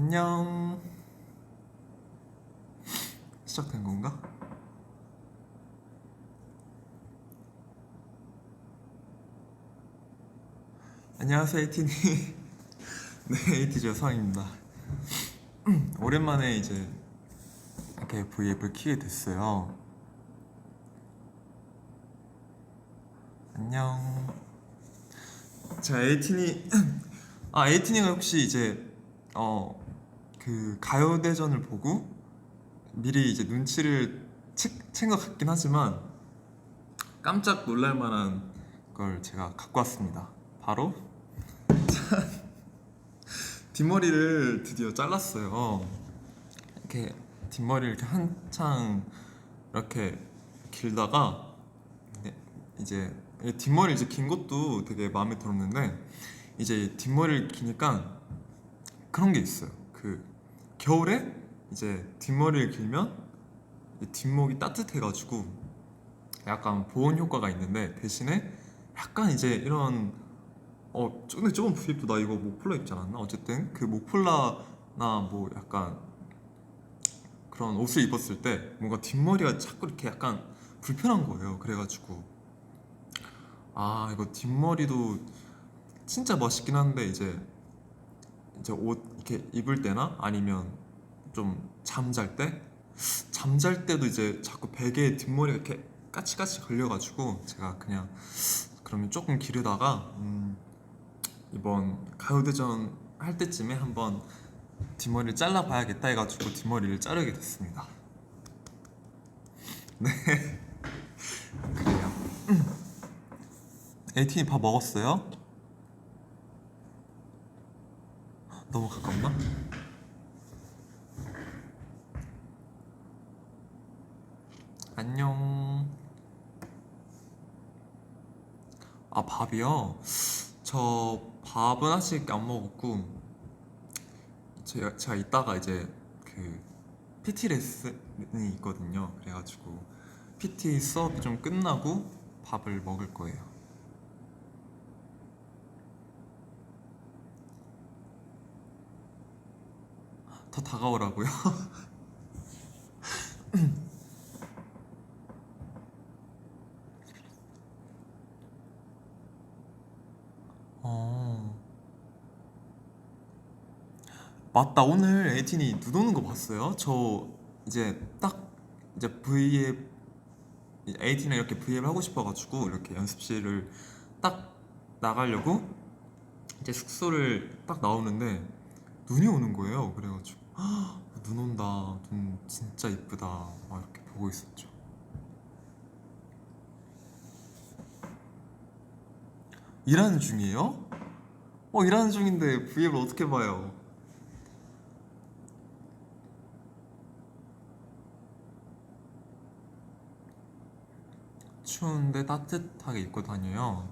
안녕. 시작된 건가? 안녕하세요, 에이티님. 네, 에이티죠, 상입니다. 오랜만에 이제 이렇게 V앱을 키게 됐어요. 안녕. 제가 에이티니, 에이티니가 혹시 이제 그 가요대전을 보고 미리 이제 눈치를 챈 것 같긴 하지만 깜짝 놀랄 만한 걸 제가 갖고 왔습니다. 바로 뒷머리를 드디어 잘랐어요. 이렇게 뒷머리를 이렇게 한창 이렇게 길다가 이제 뒷머리 이제 긴 것도 되게 마음에 들었는데 이제 뒷머리를 기니까 그런 게 있어요. 그 겨울에 이제 뒷머리를 길면 뒷목이 따뜻해가지고 약간 보온 효과가 있는데 대신에 약간 이제 이런 근데 저번 브이앱도 나 이거 목폴라 입지 않았나? 어쨌든 그 목폴라나 뭐 약간 그런 옷을 입었을 때 뭔가 뒷머리가 자꾸 이렇게 약간 불편한 거예요. 그래가지고 이거 뒷머리도 진짜 멋있긴 한데 이제 옷 이렇게 입을 때나 아니면 좀 잠잘 때도 이제 자꾸 베개에 뒷머리가 이렇게 까치까치 걸려가지고 제가 그냥 그러면 조금 기르다가 이번 가요대전 할 때쯤에 한번 뒷머리를 잘라봐야겠다 해가지고 뒷머리를 자르게 됐습니다. 네, 그래요. 에이틴이 밥 먹었어요? 너무 가깝나? 안녕. 밥이요? 저 밥은 아직 안 먹었고 제가 이따가 이제 그 PT 레슨이 있거든요. 그래가지고 PT 수업이 좀 끝나고 밥을 먹을 거예요. 더 다가오라고요? 어, 맞다. 오늘 에이틴이 눈 오는 거 봤어요? 저 이제 딱 이제 V앱 에이틴이랑 이렇게 V앱을 하고 싶어가지고 이렇게 연습실을 딱 나가려고 이제 숙소를 딱 나오는데 눈이 오는 거예요. 그래가지고 눈 온다. 눈 진짜 이쁘다. 막 이렇게 보고 있었죠. 일하는 중이에요? 일하는 중인데 V앱을 어떻게 봐요? 추운데 따뜻하게 입고 다녀요.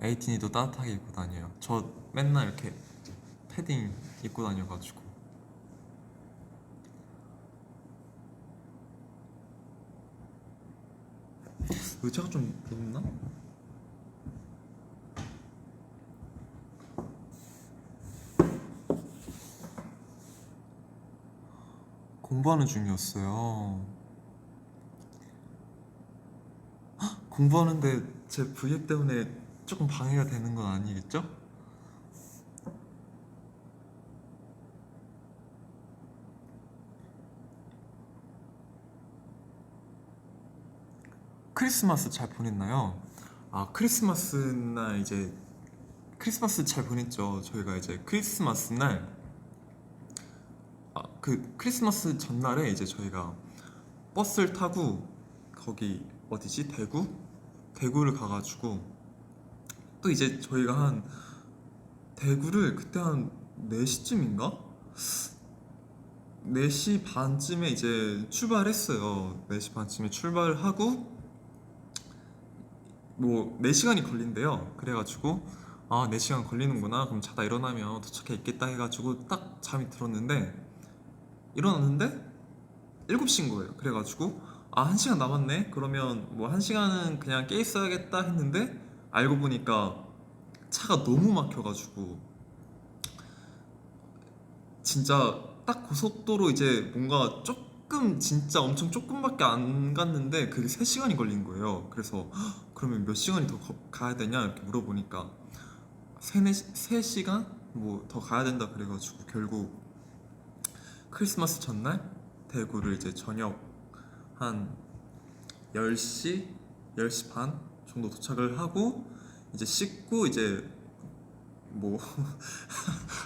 에이틴이도 따뜻하게 입고 다녀요. 저 맨날 이렇게 패딩 입고 다녀가지고. 의자가 좀 높나? 공부하는 중이었어요. 공부하는데 제 V앱 때문에 조금 방해가 되는 건 아니겠죠? 크리스마스 잘 보냈나요? 크리스마스 날 이제 크리스마스 잘 보냈죠. 저희가 이제 크리스마스 날 그 크리스마스 전날에 이제 저희가 버스를 타고 거기 어디지? 대구를 가가지고 또 이제 저희가 한 대구를 그때 한 4시쯤인가? 4시 반쯤에 이제 출발했어요. 4시 반쯤에 출발을 하고 뭐 4시간이 걸린대요. 그래가지고 4시간 걸리는구나. 그럼 자다 일어나면 도착해 있겠다 해가지고 딱 잠이 들었는데 일어났는데 7시인 거예요. 그래가지고 1시간 남았네. 그러면 뭐 1시간은 그냥 깨 있어야겠다 했는데 알고 보니까 차가 너무 막혀가지고 진짜 딱 고속도로 이제 뭔가 조금 진짜 엄청 조금밖에 안 갔는데 그게 3시간이 걸린 거예요. 그래서 "헉, 그러면 몇 시간이 더 가야 되냐 이렇게 물어보니까 3시간 뭐 더 가야 된다 그래가지고 결국 크리스마스 전날 대구를 이제 저녁 한 10시, 10시 반 정도 도착을 하고 이제 씻고 이제 뭐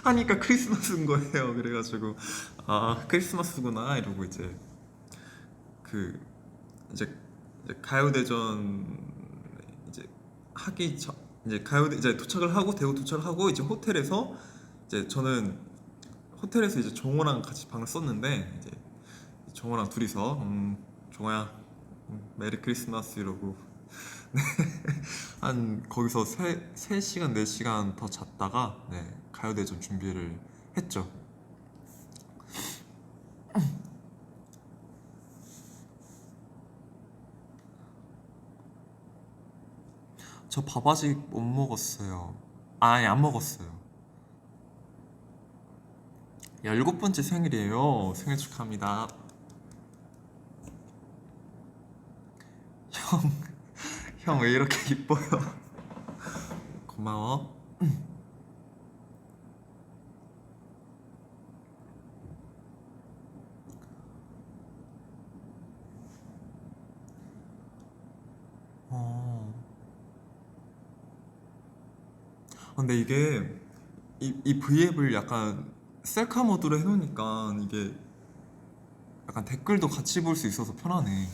하니까 크리스마스인 거예요. 그래가지고 아 크리스마스구나 이러고 그 이제, 이제 가요대전 이제 하기 전 이제 가요대 이제 도착을 하고 대구 도착을 하고 이제 호텔에서 이제 저는 호텔에서 이제 종호랑 같이 방을 썼는데 이제 종호랑 둘이서 종호야 메리 크리스마스 이러고 한 거기서 3시간 4시간 더 잤다가 네, 가요대전 준비를 했죠. 저 밥 아직 못 먹었어요. 아니 안 먹었어요. 17번째 생일이에요. 생일 축하합니다. 형, 형 왜 이렇게 이뻐요? 고마워. 어. 근데 이게 이 V앱을 약간 셀카 모드로 해놓으니까 이게 약간 댓글도 같이 볼 수 있어서 편하네.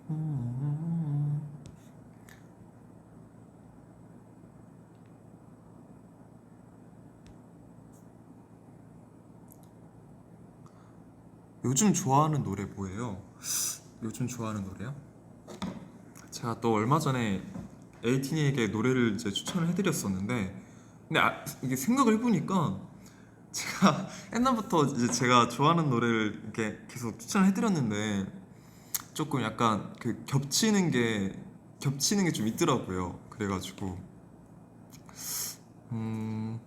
음. 요즘 좋아하는 노래 뭐예요? 요즘 좋아하는 노래요? 제가 또 얼마 전에 에이틴에게 노래를 이제 추천을 해드렸었는데 근데 이게 생각을 해보니까 제가 옛날부터 이제 제가 좋아하는 노래를 이렇게 계속 추천을 해드렸는데 조금 약간 그 겹치는 게 좀 있더라고요. 그래가지고 음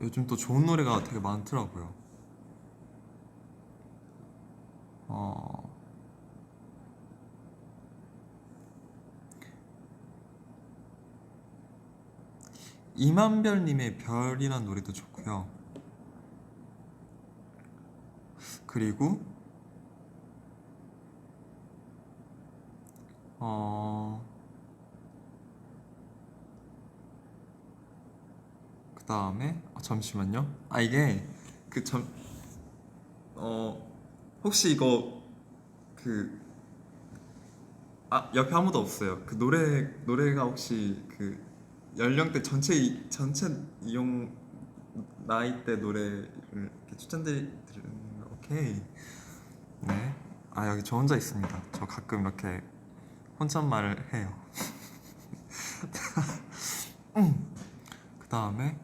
요즘 또 좋은 노래가 되게 많더라고요. 어 이만별님의 별이란 노래도 좋고요. 그리고 어 그다음에 잠시만요. 아 이게 그점 혹시 이거 그 옆에 아무도 없어요. 그 노래가 혹시 그 연령대 전체 이용 나이대 노래를 이렇게 추천드리는 오케이. 네. 아 여기 저 혼자 있습니다. 저 가끔 이렇게 혼잣말을 해요. 그 다음에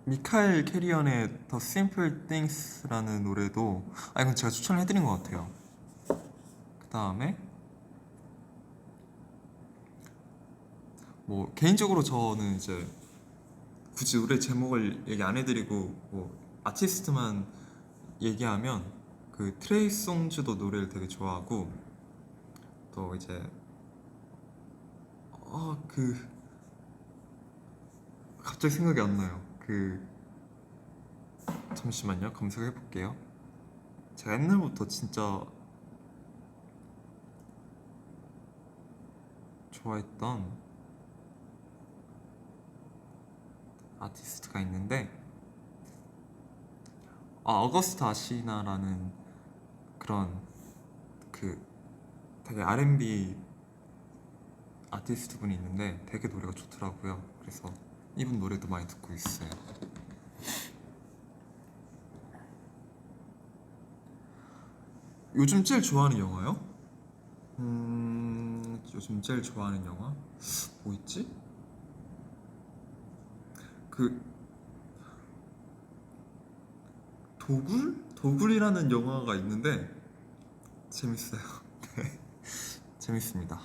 미카엘 캐리언의 The Simple Things라는 노래도 이건 제가 추천을 해드린 것 같아요. 그 다음에 뭐 개인적으로 저는 이제 굳이 노래 제목을 얘기 안 해드리고 뭐 아티스트만 얘기하면 그 트레이 송즈도 노래를 되게 좋아하고 또 이제 그 갑자기 생각이 안 나요. 그 잠시만요. 검색해 볼게요. 제가 옛날부터 진짜 좋아했던 아티스트가 있는데 어거스트 아시나라는 그런 그 되게 R&B 아티스트 분이 있는데 되게 노래가 좋더라고요. 그래서 이분 노래도 많이 듣고 있어요. 요즘 제일 좋아하는 영화요? 요즘 제일 좋아하는 영화? 뭐 있지? 그 도굴이라는 영화가 있는데 재밌어요. 재밌습니다.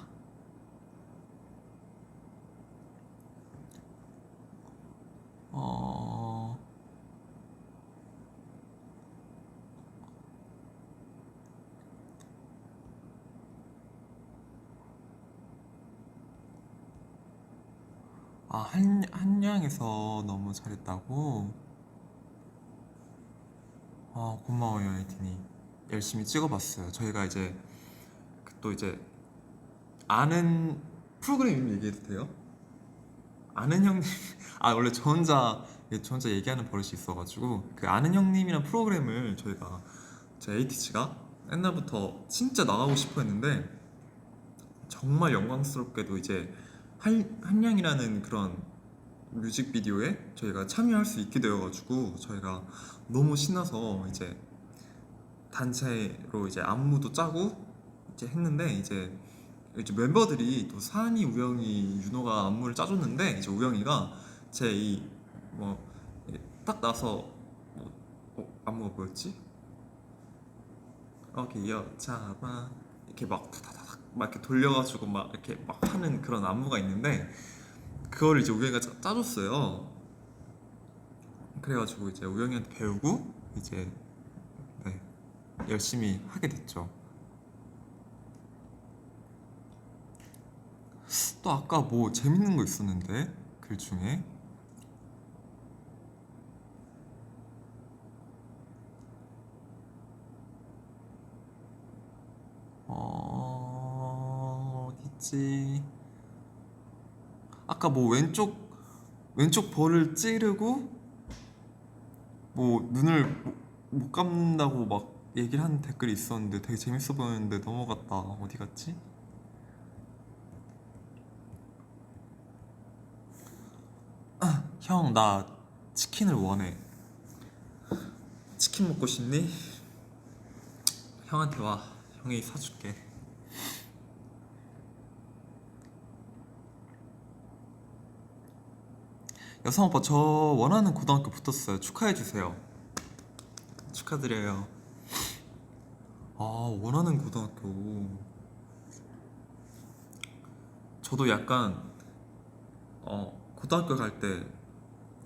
어... 아, 한양에서 너무 잘했다고? 아, 고마워요, 에이틴이. 열심히 찍어봤어요. 저희가 이제 또 이제 아는 프로그램 이름 얘기해도 돼요? 아는 형님, 아 원래 저 혼자 얘기하는 버릇이 있어가지고 그 아는 형님이란 프로그램을 저희가 제 에이티치가 옛날부터 진짜 나가고 싶어 했는데 정말 영광스럽게도 이제 한양이라는 그런 뮤직비디오에 저희가 참여할 수 있게 되어가지고 저희가 너무 신나서 이제 단체로 이제 안무도 짜고 이제 했는데 이제 멤버들이 또 사니 우영이 윤호가 안무를 짜줬는데 이제 우영이가 제 이 뭐 딱 나서 뭐 안무가 뭐였지? 여자봐 이렇게 막 다다닥 막 이렇게 돌려가지고 막 이렇게 막 하는 그런 안무가 있는데 그거를 이제 우영이가 짜줬어요. 그래가지고 이제 우영이한테 배우고 이제 네, 열심히 하게 됐죠. 또 아까 뭐 재밌는 거 있었는데 글 중에 어딨지? 아까 뭐 왼쪽 볼을 찌르고 뭐 눈을 못 감는다고 막 얘기를 하는 댓글이 있었는데 되게 재밌어 보였는데 넘어갔다. 어디 갔지? 형, 나 치킨을 원해. 치킨 먹고 싶니? 형한테 와. 형이 사줄게. 여성 오빠 저 원하는 고등학교 붙었어요. 축하해 주세요. 축하드려요. 아, 원하는 고등학교. 저도 약간 고등학교 갈 때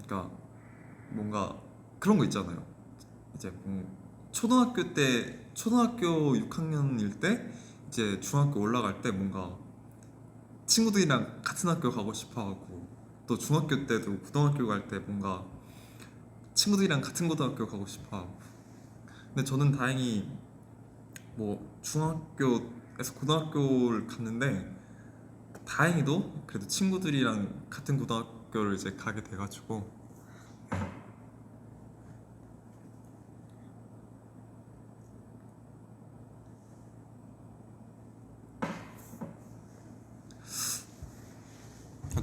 그러니까 뭔가 그런 거 있잖아요. 이제 초등학교 6학년일 때 이제 중학교 올라갈 때 뭔가 친구들이랑 같은 학교 가고 싶어 하고 또 중학교 때도 고등학교 갈 때 뭔가 친구들이랑 같은 고등학교 가고 싶어 하고 근데 저는 다행히 뭐 중학교에서 고등학교를 갔는데 다행히도 그래도 친구들이랑 같은 고등학교를 이제 가게 돼가지고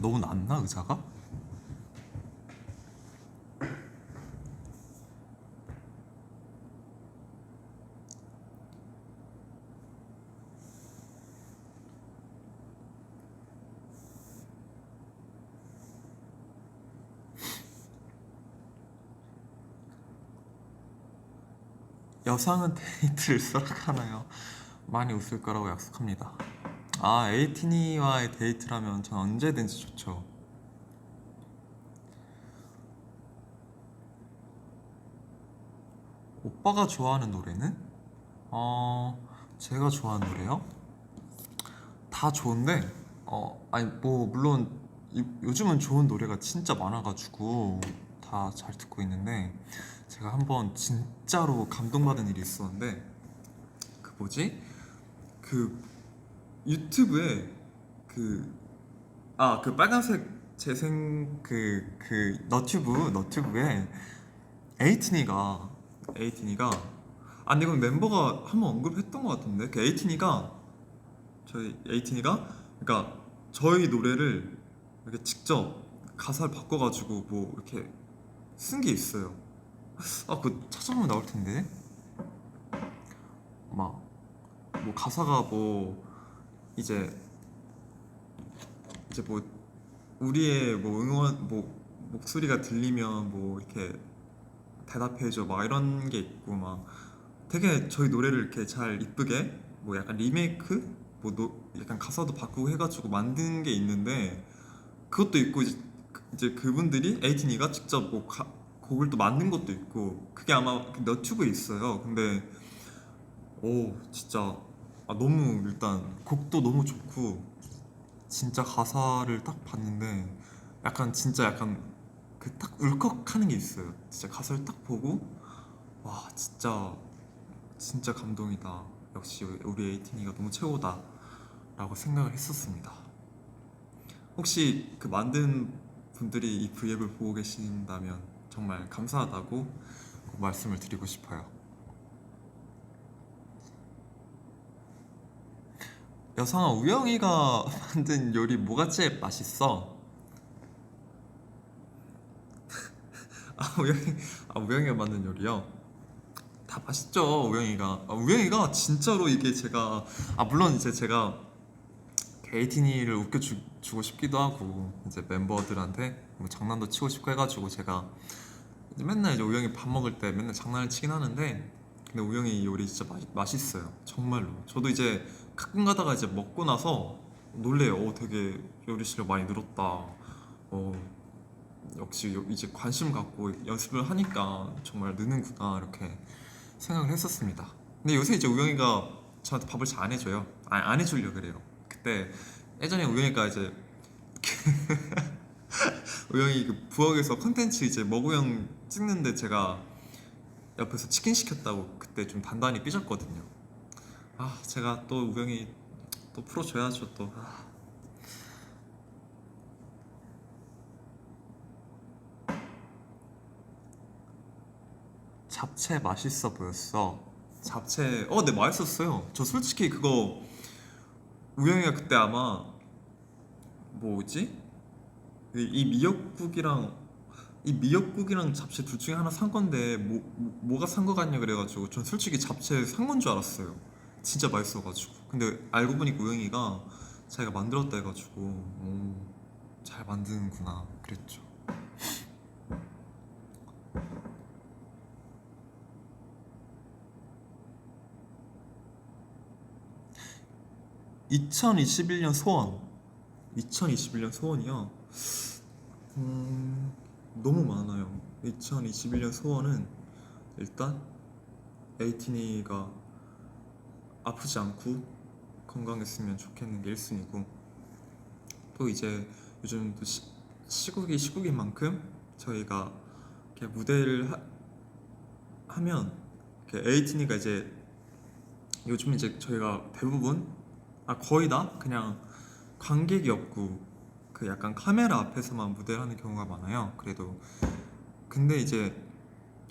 너무 낮나 의자가? 여상은 데이트를 수락하나요? 많이 웃을 거라고 약속합니다. 아, 에이티니와의 데이트라면 전 언제든지 좋죠. 오빠가 좋아하는 노래는? 제가 좋아하는 노래요? 다 좋은데, 아니, 뭐, 물론, 요즘은 좋은 노래가 진짜 많아가지고, 다 잘 듣고 있는데, 제가 한번 진짜로 감동받은 일이 있었는데, 그 뭐지? 그 유튜브에 그, 그 빨간색 재생 너튜브에 에이티니가 근데 이건 멤버가 한번 언급했던 것 같은데 그 에이티니가 그러니까 저희 노래를 이렇게 직접 가사를 바꿔가지고 뭐 이렇게 쓴 게 있어요. 그거 찾아보면 나올 텐데 막 뭐 가사가 뭐 이제 이제 뭐 우리의 뭐 응원 뭐 목소리가 들리면 뭐 이렇게 대답해줘 막 이런 게 있고 막 되게 저희 노래를 이렇게 잘 이쁘게 뭐 약간 리메이크 뭐 약간 가사도 바꾸고 해가지고 만든 게 있는데 그것도 있고 이제 그분들이 에이티니가 직접 뭐 곡을 또 만든 것도 있고 그게 아마 그 너튜브에 있어요. 근데 오 진짜 너무 일단 곡도 너무 좋고 진짜 가사를 딱 봤는데 약간 진짜 약간 그 딱 울컥하는 게 있어요. 진짜 가사를 딱 보고 와 진짜 진짜 감동이다. 역시 우리 에이티니가 너무 최고다라고 생각을 했었습니다. 혹시 그 만든 분들이 이 V앱을 보고 계신다면 정말 감사하다고 꼭 말씀을 드리고 싶어요. 여상아, 우영이가 만든 요리 뭐가 제일 맛있어? 아, 우영이가 만든 요리요? 다 맛있죠, 우영이가. 우영이가 진짜로 이게 제가, 물론 이제 제가 에이티니를 웃겨주고 싶기도 하고, 이제 멤버들한테 뭐 장난도 치고 싶고 해가지고 제가 이제 맨날 이제 우영이 밥 먹을 때 맨날 장난을 치긴 하는데, 근데 우영이 요리 진짜 맛있어요. 정말로. 저도 이제 가끔 가다가 이제 먹고 나서 놀래요. 되게 요리 실력 많이 늘었다. 역시 이제 관심 갖고 연습을 하니까 정말 느는구나 이렇게 생각을 했었습니다. 근데 요새 이제 우영이가 저한테 밥을 잘 안 해줘요. 안 해주려 그래요. 그때 예전에 우영이가 이제 우영이 그 부엌에서 컨텐츠 이제 머구형 찍는데 제가 옆에서 치킨 시켰다고 그때 좀 단단히 삐졌거든요. 제가 또 우영이 또 풀어줘야죠 또. 잡채 맛있어 보였어. 잡채 네 맛있었어요. 저 솔직히 그거 우영이가 그때 아마 뭐지? 이 미역국이랑 이 미역국이랑 잡채 둘 중에 하나 산 건데 뭐가 산 거 같냐 그래가지고 전 솔직히 잡채 산 건 줄 알았어요. 진짜 맛있어가지고. 근데 알고 보니까 우영이가 자기가 만들었다 해가지고 잘 만드는구나 그랬죠. 2021년 소원. 2021년 소원이요. 너무 많아요. 2021년 소원은 일단 에이티니가 아프지 않고 건강했으면 좋겠는 게 1순위고, 또 이제 요즘 또 시국인 만큼 저희가 이렇게 무대를 하면 에이티니가 이제 요즘 이제 저희가 대부분 거의 다 그냥 관객이 없고 그 약간 카메라 앞에서만 무대를 하는 경우가 많아요. 근데 이제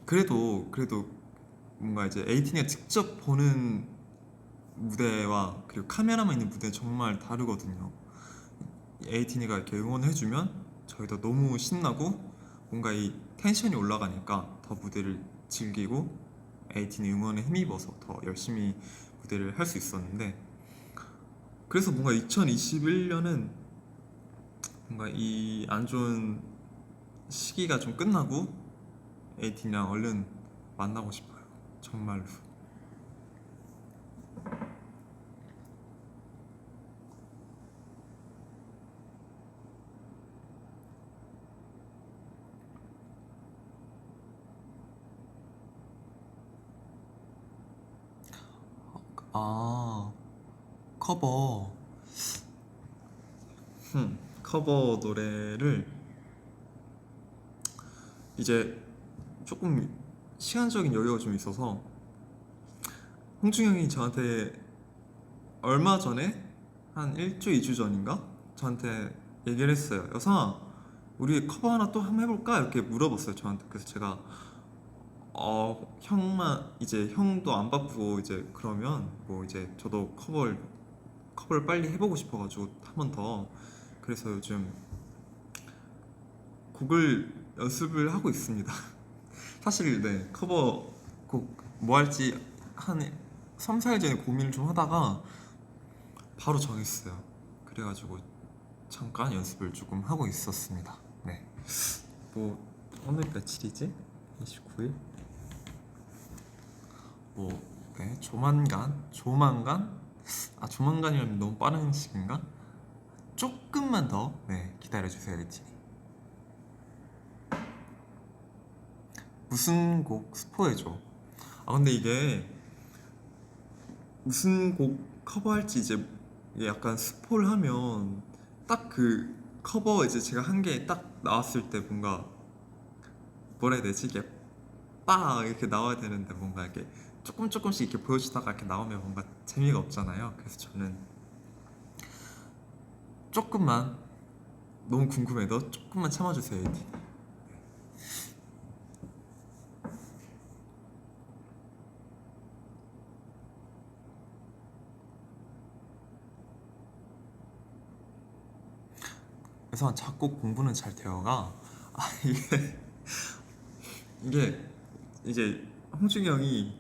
그래도 뭔가 이제 에이티니가 직접 보는 무대와 그리고 카메라만 있는 무대는 정말 다르거든요. 에이티니가 이렇게 응원해주면 저희도 너무 신나고 뭔가 이 텐션이 올라가니까 더 무대를 즐기고 에이티니 응원에 힘입어서 더 열심히 무대를 할 수 있었는데, 그래서 뭔가 2021년은 뭔가 이 안 좋은 시기가 좀 끝나고 에이티니랑 얼른 만나고 싶어요. 정말로. 아, 커버. 커버 노래를 이제 조금 시간적인 여유가 좀 있어서 홍중 형이 저한테 얼마 전에 한 1주, 2주 전인가? 저한테 얘기를 했어요. 여상아, 우리 커버 하나 또 한번 해볼까? 이렇게 물어봤어요, 저한테. 그래서 제가 형만 이제 형도 안 바쁘고 이제 그러면 뭐 이제 저도 커버를 빨리 해보고 싶어가지고 한 번 더. 그래서 요즘 곡을 연습을 하고 있습니다. 사실 네 커버 곡 뭐 할지 한 3, 4일 전에 고민을 좀 하다가 바로 정했어요. 그래가지고 잠깐 연습을 조금 하고 있었습니다. 네. 뭐 오늘 며칠이지? 29일? 네, 조만간이면 너무 빠른 시기인가? 조금만 더 기다려주세요, 리틴이. 무슨 곡 스포해줘. 근데 이게 무슨 곡 커버할지 이제 이게 약간 스포를 하면 딱 그 커버 이제 제가 한 게 딱 나왔을 때 뭔가 뭐라 해야 되지? 이게 빡 이렇게 나와야 되는데 뭔가 이렇게 조금씩 이렇게 보여주다가 이렇게 나오면 뭔가 재미가 없잖아요. 그래서 저는 조금만, 너무 궁금해도 조금만 참아주세요, 에디. 그래서 작곡 공부는 잘 되어가. 이게 이제 홍준이 형이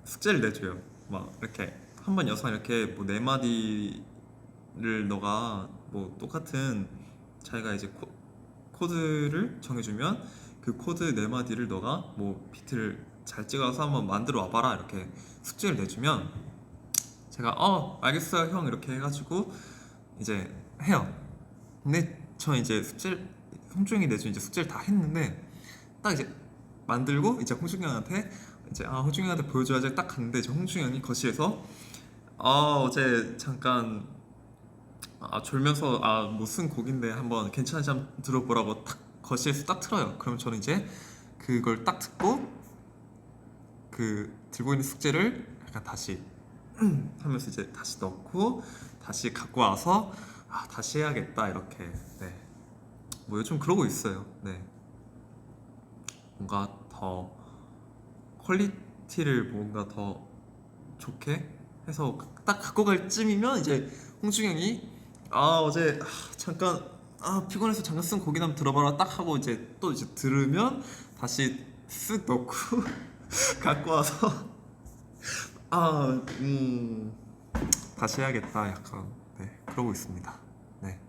숙제를 내줘요. 막 이렇게 한 번 여서 이렇게 뭐 네 마디를 너가 뭐 똑같은 자기가 이제 코드를 정해주면 그 코드 네 마디를 너가 뭐 비트를 잘 찍어서 한번 만들어 와봐라 이렇게 숙제를 내주면 제가 알겠어요 형 이렇게 해가지고 이제 해요. 근데 저 이제 홍중이 내준 이제 숙제를 다 했는데 딱 이제 만들고 이제 홍중이 형한테 이제 홍중이 형한테 보여줘야지 딱 갔는데 이제 홍중이 형이 거실에서 어제 잠깐 졸면서 못 쓴 곡인데 한번 괜찮은지 한번 들어보라고 딱 거실에서 딱 틀어요. 그럼 저는 이제 그걸 딱 듣고 그 들고 있는 숙제를 약간 다시 하면서 이제 다시 넣고 다시 갖고 와서 다시 해야겠다 이렇게. 네. 뭐 요즘 그러고 있어요. 네. 뭔가 더 퀄리티를 뭔가 더 좋게 해서 딱 갖고 갈 쯤이면 이제 홍중이 형이 어제 잠깐 피곤해서 잠깐 쓴 곡이나 한번 들어봐라 딱 하고 이제 또 이제 들으면 다시 쓱 넣고 갖고 와서 다시 해야겠다 약간 그러고 있습니다. 네.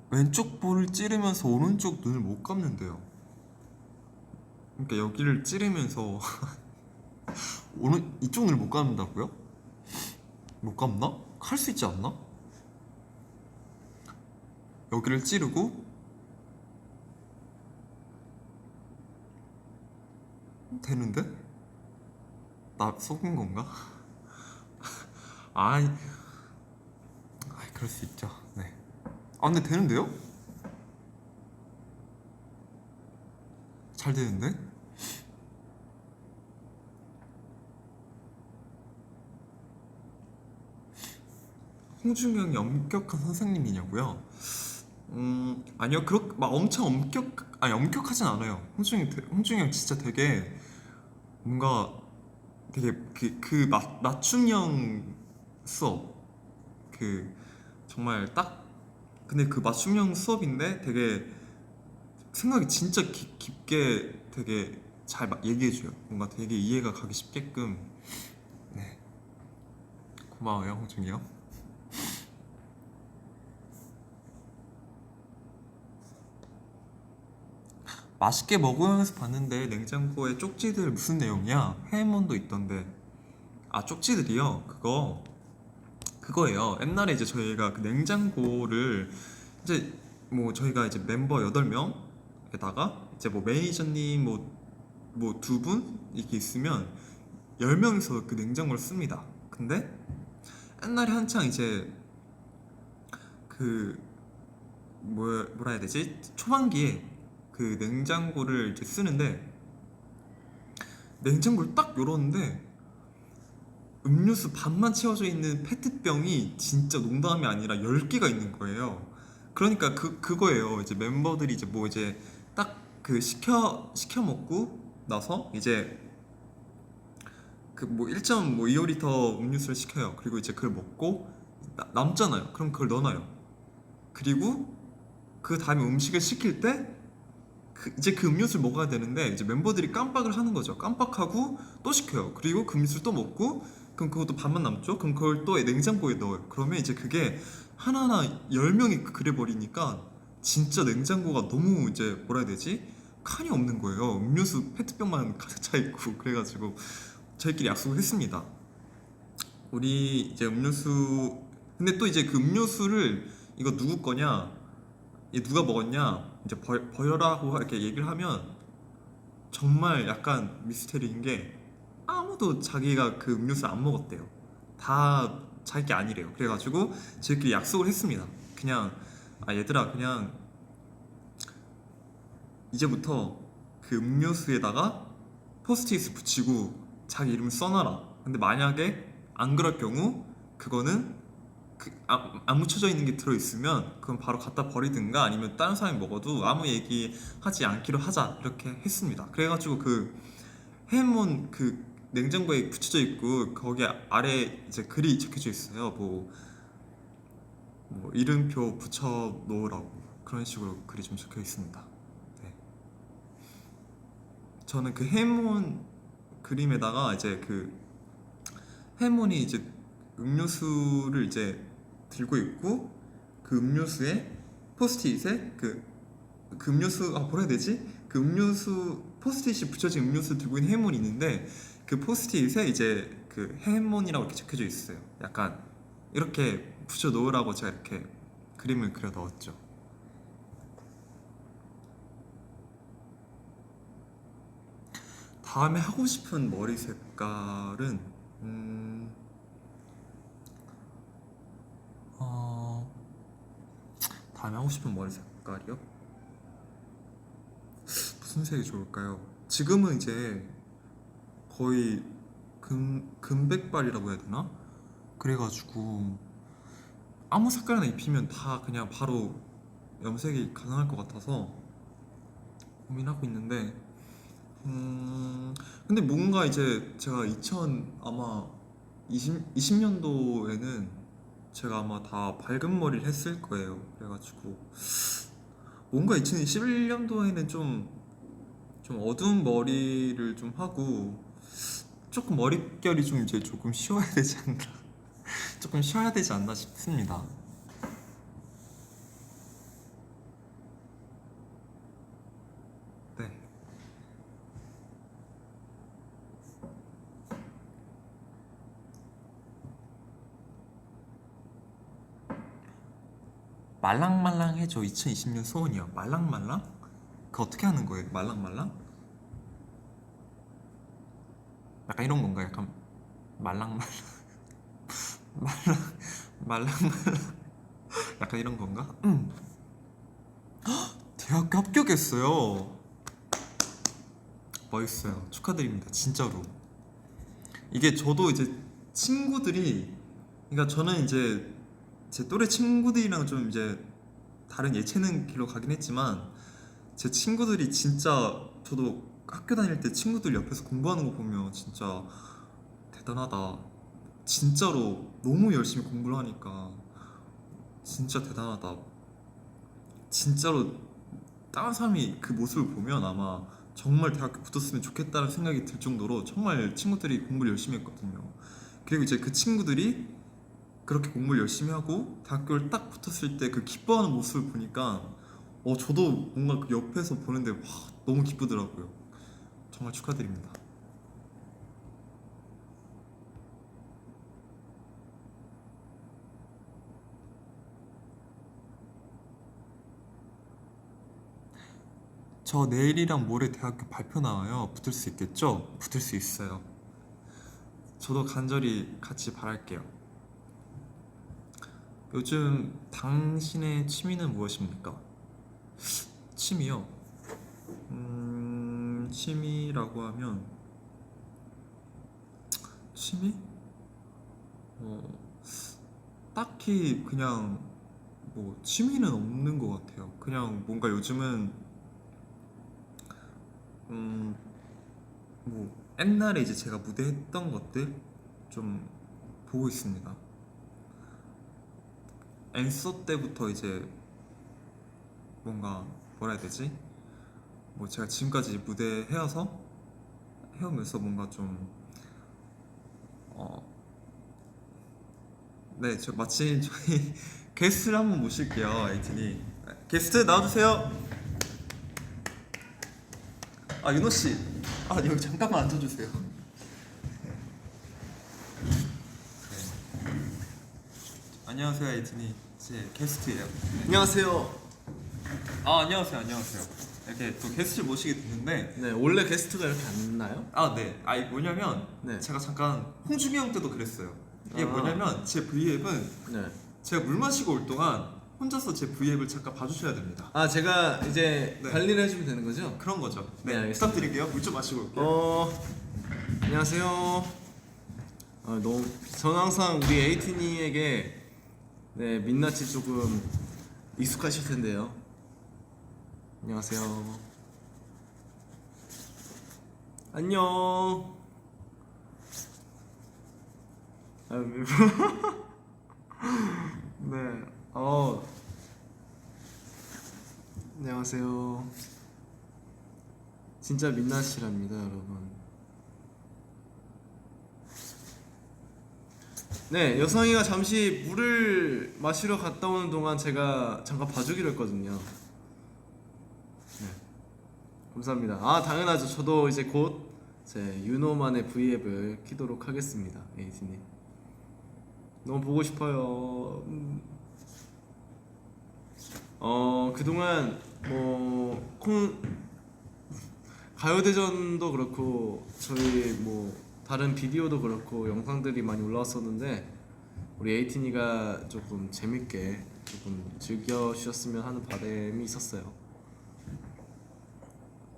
왼쪽 볼을 찌르면서 오른쪽 눈을 못 감는데요. 그러니까 여기를 찌르면서 이쪽 눈을 못 감는다고요? 못 감나? 할 수 있지 않나? 여기를 찌르고 되는데? 나 속은 건가? 그럴 수 있죠. 네. 근데 되는데요? 잘 되는데? 홍준이 형이 엄격한 선생님이냐고요? 아니요. 그렇게 막 엄청 엄격하진 않아요. 홍준이 형 진짜 되게 뭔가 되게 맞춤형 수업 정말 딱 근데 그 맞춤형 수업인데 되게 생각이 진짜 깊게 되게 잘 얘기해줘요. 뭔가 되게 이해가 가기 쉽게끔. 네. 고마워요 홍준이 형. 맛있게 먹으면서 봤는데 냉장고에 쪽지들 무슨 내용이야? 회몬도 있던데. 쪽지들이요? 그거예요. 옛날에 이제 저희가 그 냉장고를 이제 뭐 저희가 이제 멤버 8명에다가 이제 뭐 매니저님 뭐 두 분 이렇게 있으면 10명이서 그 냉장고를 씁니다. 근데 옛날에 한창 이제 뭐라 해야 되지? 초반기에 그 냉장고를 이제 쓰는데 냉장고를 딱 열었는데 음료수 반만 채워져 있는 페트병이 진짜 농담이 아니라 10개가 있는 거예요. 그러니까 그거예요. 이제 멤버들이 이제 뭐 이제 딱 시켜 먹고 나서 이제 그 뭐 1.25L 음료수를 시켜요. 그리고 이제 그걸 먹고 남잖아요. 그럼 그걸 넣어놔요. 그리고 그 다음에 음식을 시킬 때 이제 그 음료수를 먹어야 되는데 이제 멤버들이 깜빡을 하는 거죠. 깜빡하고 또 시켜요. 그리고 그 음료수를 또 먹고 그럼 그것도 반만 남죠? 그럼 그걸 또 냉장고에 넣어요. 그러면 이제 그게 하나하나 10명이 그래 버리니까 진짜 냉장고가 너무 이제 뭐라 해야 되지? 칸이 없는 거예요. 음료수 페트병만 가득 차 있고 그래가지고 저희끼리 약속을 했습니다. 우리 이제 음료수 근데 또 이제 그 음료수를 이거 누구 거냐? 얘 누가 먹었냐? 이제 버려라고 이렇게 얘기를 하면 정말 약간 미스테리인 게 아무도 자기가 그 음료수를 안 먹었대요. 다 자기 게 아니래요. 그래가지고 저희끼리 약속을 했습니다. 그냥 얘들아 그냥 이제부터 그 음료수에다가 포스트잇을 붙이고 자기 이름을 써놔라. 근데 만약에 안 그럴 경우 그거는 안 묻혀져 있는 게 들어있으면 그건 바로 갖다 버리든가 아니면 다른 사람이 먹어도 아무 얘기하지 않기로 하자 이렇게 했습니다. 그래가지고 그 해몬 그 냉장고에 붙여져 있고 거기 아래 이제 글이 적혀져 있어요. 뭐 이름표 붙여 놓으라고 그런 식으로 글이 좀 적혀 있습니다. 네. 저는 그 해몬 그림에다가 이제 그 해몬이 이제 음료수를 이제 들고 있고 그 음료수에 포스트잇에 그 음료수 뭐라 해야 되지? 그 음료수 포스트잇이 붙여진 음료수 들고 있는 해몬이 있는데 그 포스트잇에 이제 그 해몬이라고 이렇게 적혀져 있어요. 약간 이렇게 붙여 놓으라고 제가 이렇게 그림을 그려 넣었죠. 다음에 하고 싶은 머리 색깔은 어, 다음에 하고 싶은 머리 색깔이요? 무슨 색이 좋을까요? 지금은 이제 거의 금백발이라고 해야 되나? 그래가지고 아무 색깔이나 입히면 다 그냥 바로 염색이 가능할 것 같아서 고민하고 있는데 근데 뭔가 이제 제가 2000 아마 20년도에는 제가 아마 다 밝은 머리를 했을 거예요. 그래가지고 뭔가 2021년도에는 좀 어두운 머리를 좀 하고 조금 머릿결이 좀 이제 조금 쉬어야 되지 않나 조금 쉬어야 되지 않나 싶습니다. 네. 말랑말랑해져 2020년 소원이요. 말랑말랑? 그거 어떻게 하는 거예요? 말랑말랑? 약간 이런 건가? 약간 말랑말랑 말랑 말랑말랑 약간 이런 건가? 대학교 합격했어요. 멋있어요. 축하드립니다. 진짜로. 이게 저도 이제 친구들이 그러니까 저는 이제 제 또래 친구들이랑 좀 이제 다른 예체능 길로 가긴 했지만 제 친구들이 진짜 저도 학교 다닐 때 친구들 옆에서 공부하는 거 보면 진짜 대단하다. 진짜로 너무 열심히 공부를 하니까 진짜 대단하다. 진짜로 다른 사람이 그 모습을 보면 아마 정말 대학교 붙었으면 좋겠다는 생각이 들 정도로 정말 친구들이 공부를 열심히 했거든요. 그리고 이제 그 친구들이 그렇게 공부를 열심히 하고 대학교를 딱 붙었을 때 그 기뻐하는 모습을 보니까 저도 뭔가 그 옆에서 보는데 와, 너무 기쁘더라고요. 정말 축하드립니다. 저 내일이랑 모레 대학교 발표 나와요. 붙을 수 있겠죠? 붙을 수 있어요. 저도 간절히 같이 바랄게요. 요즘 당신의 취미는 무엇입니까? 취미요? 취미라고 하면 취미? 어, 딱히 그냥 뭐 취미는 없는 것 같아요. 그냥 뭔가 요즘은 음, 뭐 옛날에 이제 제가 무대했던 것들 좀 보고 있습니다. 엔서 때부터 이제 뭔가 뭐라 해야 되지? 뭐 제가 지금까지 무대 해오면서 뭔가 좀 네, 저 마침 저희 게스트를 한번 모실게요. 에이틴이 게스트 나와주세요. 아 윤호 씨, 아 여기 잠깐만 앉아주세요. 네. 안녕하세요, 에이틴이 제 게스트예요. 안녕하세요. 아 안녕하세요. 이렇게 또 게스트를 모시게 됐는데 네, 원래 게스트가 이렇게 앉나요? 아 네, 아 뭐냐면 네. 제가 잠깐 홍중이 형 때도 그랬어요. 이게 뭐냐면 제 V앱은 네. 제가 물 마시고 올 동안 혼자서 제 V앱을 잠깐 봐주셔야 됩니다. 아, 제가 이제 네. 관리를 해주면 되는 거죠? 그런 거죠. 네, 네, 알겠습니다. 부탁드릴게요. 물 좀 마시고 올게요. 안녕하세요. 저는 항상 우리 에이티니에게 네, 민낯이 조금 익숙하실 텐데요. 안녕하세요. 안녕. 네. 안녕하세요. 진짜 민낯이랍니다, 여러분. 네, 여성이가 잠시 물을 마시러 갔다 오는 동안 제가 잠깐 봐주기로 했거든요. 네, 감사합니다. 아, 당연하죠. 저도 이제 곧 제 유노만의 V앱을 키도록 하겠습니다, 에이티님. 너무 보고 싶어요. 그동안 뭐 가요대전도 그렇고 저희 뭐 다른 비디오도 그렇고 영상들이 많이 올라왔었는데 우리 에이티니가 조금 재밌게 조금 즐겨주셨으면 하는 바람이 있었어요.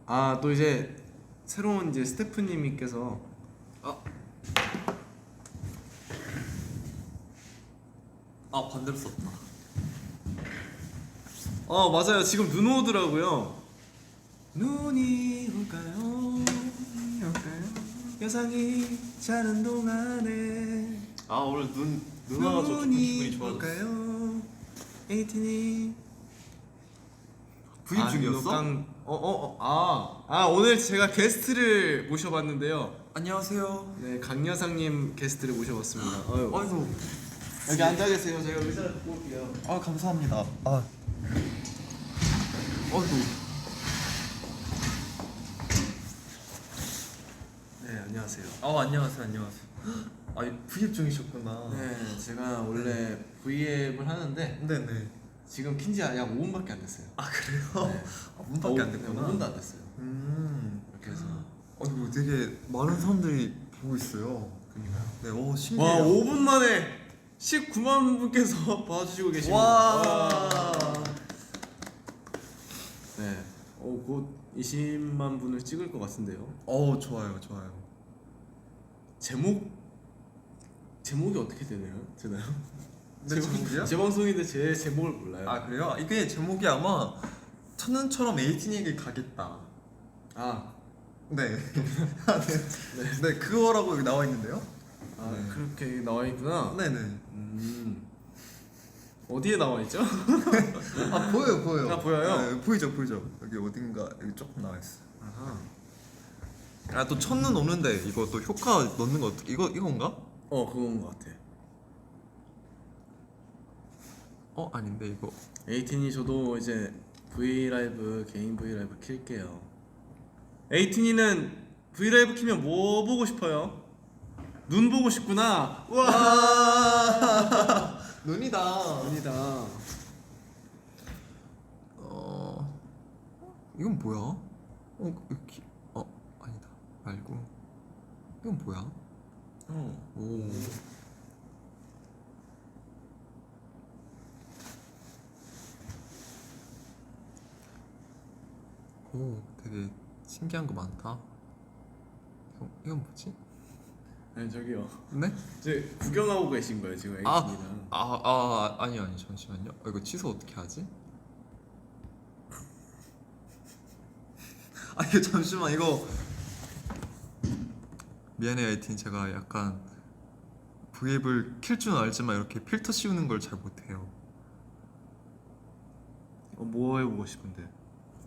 아, 또 이제 새로운 이제 스태프님께서 반대로 썼다. 맞아요. 지금 눈 오더라고요. 눈이 올까요? 여상이 자는 동안에 아 오늘 눈 와가지고 조금 기분이 좋아졌어. 올까요? 에이틴이 V앱 중이었어? 오늘 제가 게스트를 모셔봤는데요. 안녕하세요. 네, 강여상님 게스트를 모셔봤습니다. 아이고. 여기 앉아 계세요. 제가 의자를 갖고 올게요. 아 감사합니다. 아. 아이고. 네, 안녕하세요. 안녕하세요. 아 V앱 중이셨구나. 네, 제가 원래 V앱을 하는데 네네. 지금 킨지 약 5분밖에 안 됐어요. 아 그래요? 네. 5분밖에 안 됐구나. 5분도 안 됐어요. 이렇게 해서. 아이고 되게 많은 사람들이 보고 있어요. 그러니까요. 네, 신기해요. 와, 5분 만에 19만 분께서 봐주시고 계십니다. 와. 네, 곧 20만 분을 찍을 것 같은데요. 좋아요. 제목이 어떻게 되나요? 내 제목이요? 제 방송인데 제 제목을 몰라요. 아 그래요? 이게 제목이 아마 첫눈처럼 에이틴에게 가겠다. 네. 네 그거라고 여기 나와 있는데요. 네. 그렇게 나와 있구나. 네네. 어디에 나와 있죠? 보여요. 아, 보여요? 네, 보이죠. 여기 어딘가 여기 조금 나와 있어. 또 첫눈 오는데 이거 또 효과 넣는 거 어떻게 이건가? 그건 것 같아. 아닌데 이거. 에이틴이 저도 이제 개인 브이라이브 킬게요. 에이틴이는 브이라이브 키면 뭐 보고 싶어요? 눈 보고 싶구나. 와. 눈이다. 아니다. 이건 뭐야? 여기 아니다 말고 이건 뭐야? 오 되게 신기한 거 많다. 이건 뭐지? 아니, 저기요. 네? 이제 구경하고 계신 거예요 지금 에이틴이랑. 아니 잠시만요. 이거 취소 어떻게 하지? 아니 잠시만 이거 미안해요 에이틴. 제가 약간 V앱을 킬 줄은 알지만 이렇게 필터 씌우는 걸 잘 못해요. 뭐 해보고 싶은데?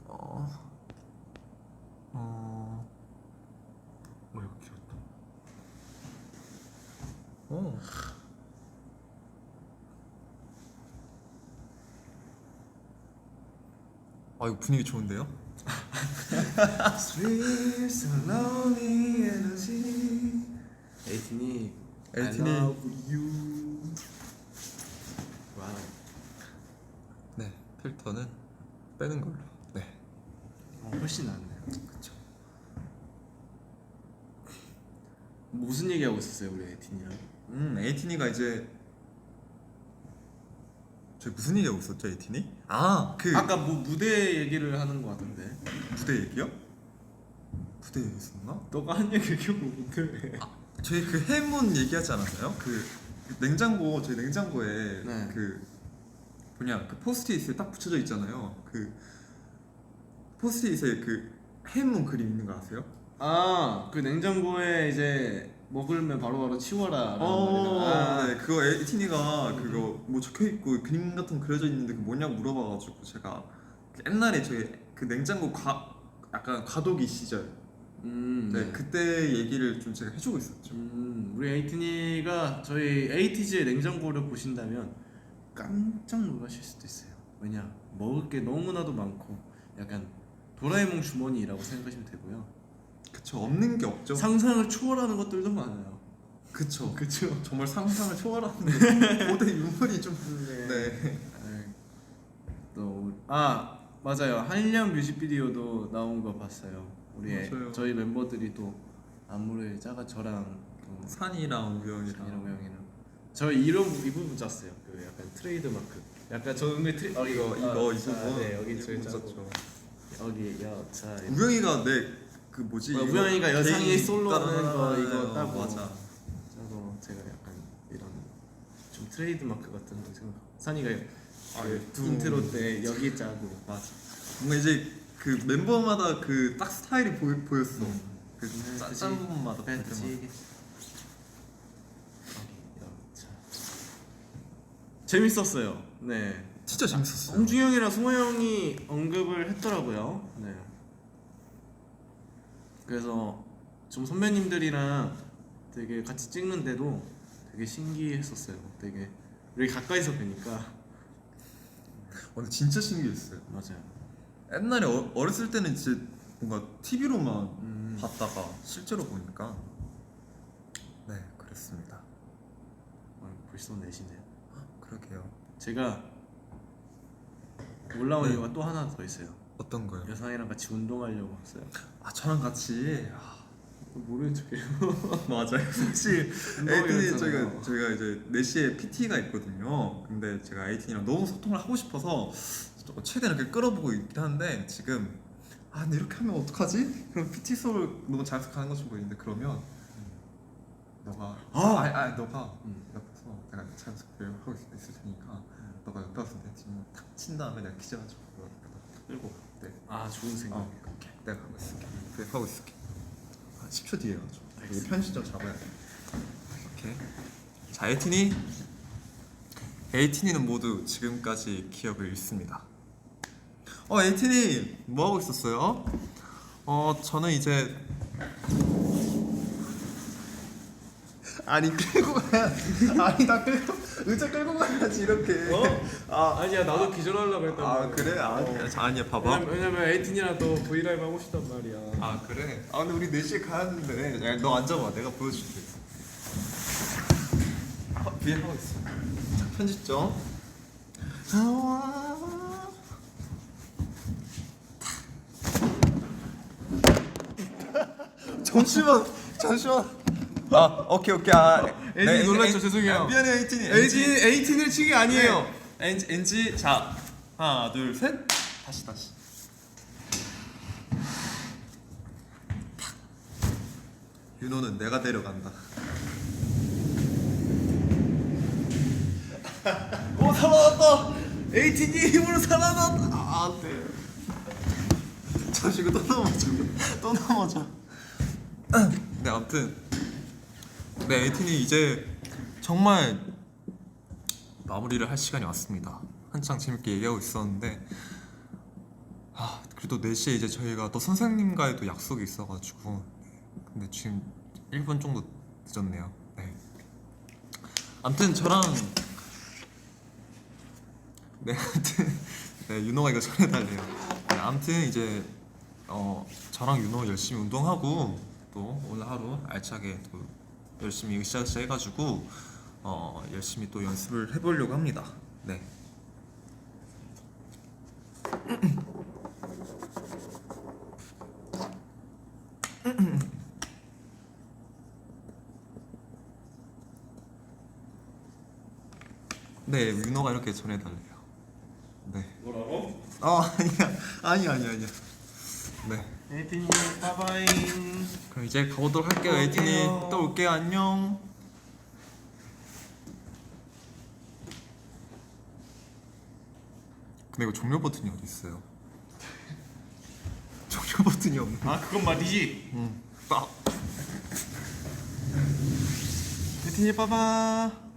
어, 어, 이거 귀엽다. 어. 아 이거 분위기 좋은데요? Sweet, so lonely energy. 에이틴이 에이틴이. I love you. 와우. 네, 필터는 빼는 걸로. 네, 훨씬 낫네요. 그렇죠. 무슨 얘기하고 있었어요 우리 에이틴이랑? 에이틴이가 이제 저희 무슨 얘기하고 있었죠, 에이틴이? 아, 그 아까 뭐 무대 얘기를 하는 거 같은데. 무대 얘기요? 무대 얘기 있었나? 너가 한 얘기 기억 못해. 저희 그 해문 얘기하지 않았나요? 그 냉장고, 저희 냉장고에 네. 그 뭐냐 그 포스트잇에 딱 붙여져 있잖아요. 그 포스트잇에 그 해문 그림 있는 거 아세요? 그 냉장고에 이제 먹으면 바로바로 치워라. 아, 네, 그거 에이틴이가 그거 뭐 적혀 있고 그림 같은 거 그려져 있는데 그 뭐냐고 물어봐가지고 제가 옛날에 저희 그 냉장고 약간 과도기 시절, 네, 그때 얘기를 좀 제가 해주고 있었죠. 우리 에이틴이가 저희 에이티즈의 냉장고를 보신다면 깜짝 놀라실 수도 있어요. 왜냐, 먹을 게 너무나도 많고 약간 도라에몽 주머니라고 생각하시면 되고요. 그쵸, 없는 게 없죠. 상상을 초월하는 것들도 많아요. 그쵸. 그쵸? 정말 상상을 초월하는 고대 유물이 좀. 네. 또 맞아요. 한량 뮤직비디오도 나온 거 봤어요. 맞아요. 저희 멤버들이 또 안무를 짜가 저랑 또 산이랑 우영이랑. 산이랑 우영이랑 저희 이름 이 부분 짰어요. 그 약간 트레이드 마크. 약간 저 은근 이거 네, 여기 저희 짜고 있었죠. 여기 여자. 우영이가 그 뭐지? 이거 우영이가 여상이 개인 솔로 하는 거 이거 따라하나요? 따고 맞아. 짜고 제가 약간 이런 좀 트레이드 마크 같은 거 생각. 산이가 그 인트로 때 여기 짜고. 맞아. 뭔가 이제 그 멤버마다 그 딱 스타일이 보였어. 그 짠 부분마다 볼 벤치. 때마다. 여기 여자. 재밌었어요. 네. 진짜 재밌었어요. 홍준영이랑 승호 형이 언급을 했더라고요. 네. 그래서 좀 선배님들이랑 되게 같이 찍는데도 되게 신기했었어요. 되게 여기 가까이서 뵈니까. 근데 진짜 신기했어요. 맞아요. 옛날에 어렸을 때는 진짜 뭔가 TV로만 봤다가 실제로 보니까 네 그랬습니다. 벌써 내시네요. 그러게요. 제가 올라온 네. 이유가 또 하나 더 있어요. 어떤 거요? 여상이랑 같이 운동하려고 왔어요. 저랑 같이. 모르는 척해요. 맞아요. 혹시 운동하기로 에이틴이 했잖아요. 저희가 이제 4시에 PT가 있거든요. 근데 제가 에이틴이랑 너무 소통을 하고 싶어서 최대한 이렇게 끌어보고 있긴 한데 지금 근데 이렇게 하면 어떡하지? 그럼 PT 수업을 너무 잘 가는 것처럼 보이는데 그러면 너가 너가 옆에서 내가 자연스럽게 하고 있을 테니까 너가 옆에 와서 내 지금 탁 친 다음에 내가 기재가지고 탁 끌고 네. 좋은 생각. 오케이. 내가 하고 있을게. 그래 하고 있을게. 10초 뒤에 가지고 여기 편집점 잡아야 돼. 오케이. 자, 에이틴이는 모두 지금까지 기억을 잃습니다. 에이틴이 뭐 하고 있었어요? 저는 이제 끌고 가야 나 끌고 의자 끌고 가야지 이렇게. 아니야, 나도 기절하려고 했단 말이야. 그래? 아니야 봐봐. 왜냐면 에이틴이랑 또 브이라이브 하고 싶단 말이야. 그래? 근데 우리 4시에 가야 되는데 야, 너 앉아봐. 내가 보여줄게. 위에 하고 있어. 자, 편집점. 잠시만. 오케이. 에이틴이 놀랐죠? 죄송해요. 미안해 에이틴이. 에이틴을 치기 아니에요. NG. 자, 하나, 둘, 셋. 다시. 윤호는 내가 데려간다. 살아났다. 에이틴이 힘으로 살아났다. 안돼. 잠시 또 넘어져. 네, 아무튼 네, 에이틴이 이제 정말 마무리를 할 시간이 왔습니다. 한창 재밌게 얘기하고 있었는데 그래도 4시에 이제 저희가 또 선생님과의 또 약속이 있어가지고 근데 지금 1분 정도 늦었네요. 네. 아무튼 저랑 네 아무튼 네 윤호가 이거 전해달래요. 네, 아무튼 이제 저랑 윤호 열심히 운동하고 또 오늘 하루 알차게 또 열심히 으쌰으쌰 해가지고 열심히 또 연습을 해보려고 합니다. 네. 네 윤호가 이렇게 전해달래요. 네. 뭐라고? 아니야. 네. 에이티님 바바잉. 그럼 이제 가보도록 할게요. 에이티님 또 올게요. 안녕. 근데 이거 종료 버튼이 어디 있어요? 종료 버튼이 없네. 아 그건 말이지. 딱. 에이티님 바바.